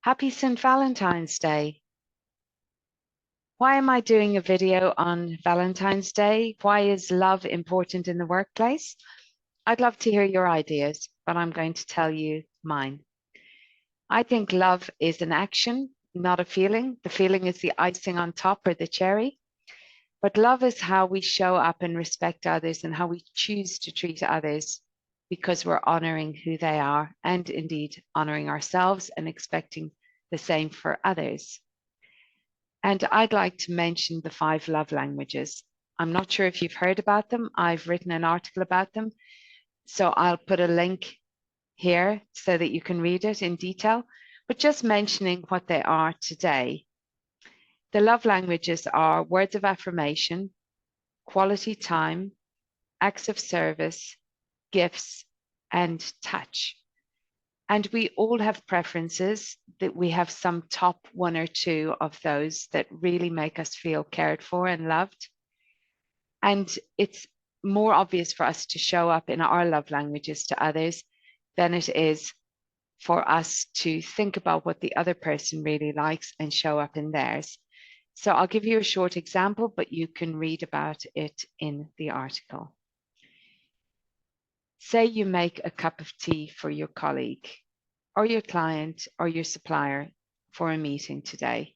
Happy St. Valentine's Day. Why am I doing a video on Valentine's Day? Why is love important in the workplace? I'd love to hear your ideas, but I'm going to tell you mine. I think love is an action, not a feeling. The feeling is the icing on top or the cherry. But love is how we show up and respect others and how we choose to treat others because we're honoring who they are and indeed honoring ourselves and expecting the same for others. And I'd like to mention the 5 love languages. I'm not sure if you've heard about them. I've written an article about them. So I'll put a link here so that you can read it in detail, but just mentioning what they are today. The love languages are words of affirmation, quality time, acts of service, gifts, and touch. And we all have preferences, that we have some top 1 or 2 of those that really make us feel cared for and loved. And it's more obvious for us to show up in our love languages to others than it is for us to think about what the other person really likes and show up in theirs. So I'll give you a short example, but you can read about it in the article. Say you make a cup of tea for your colleague or your client or your supplier for a meeting today.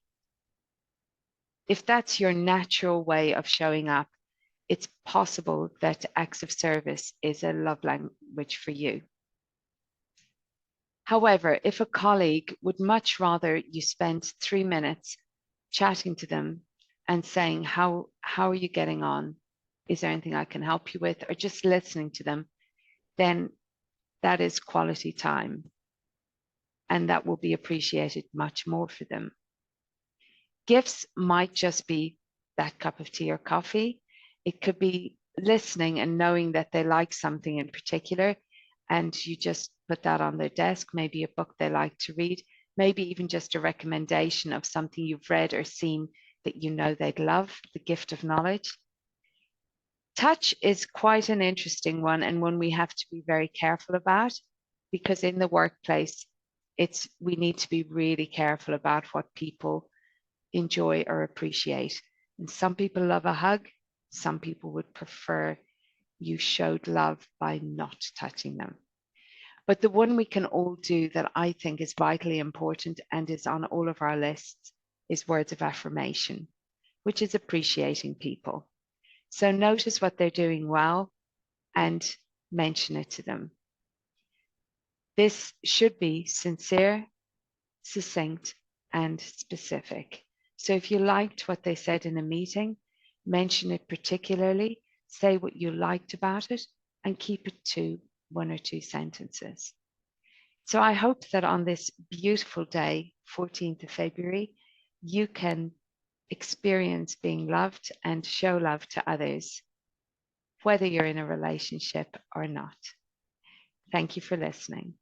If that's your natural way of showing up, it's possible that acts of service is a love language for you. However, if a colleague would much rather you spend 3 minutes chatting to them and saying, how are you getting on? Is there anything I can help you with? Or just listening to them, then that is quality time. And that will be appreciated much more for them. Gifts might just be that cup of tea or coffee. It could be listening and knowing that they like something in particular, and you just put that on their desk, maybe a book they like to read, maybe even just a recommendation of something you've read or seen that you know they'd love, the gift of knowledge. Touch is quite an interesting one, and one we have to be very careful about, because in the workplace, we need to be really careful about what people enjoy or appreciate. And some people love a hug. Some people would prefer you showed love by not touching them. But the one we can all do that I think is vitally important and is on all of our lists is words of affirmation, which is appreciating people. So notice what they're doing well and mention it to them. This should be sincere, succinct, and specific. So if you liked what they said in a meeting, mention it particularly, say what you liked about it, and keep it to 1 or 2 sentences. So I hope that on this beautiful day, 14th of February, you can experience being loved and show love to others, whether you're in a relationship or not. Thank you for listening.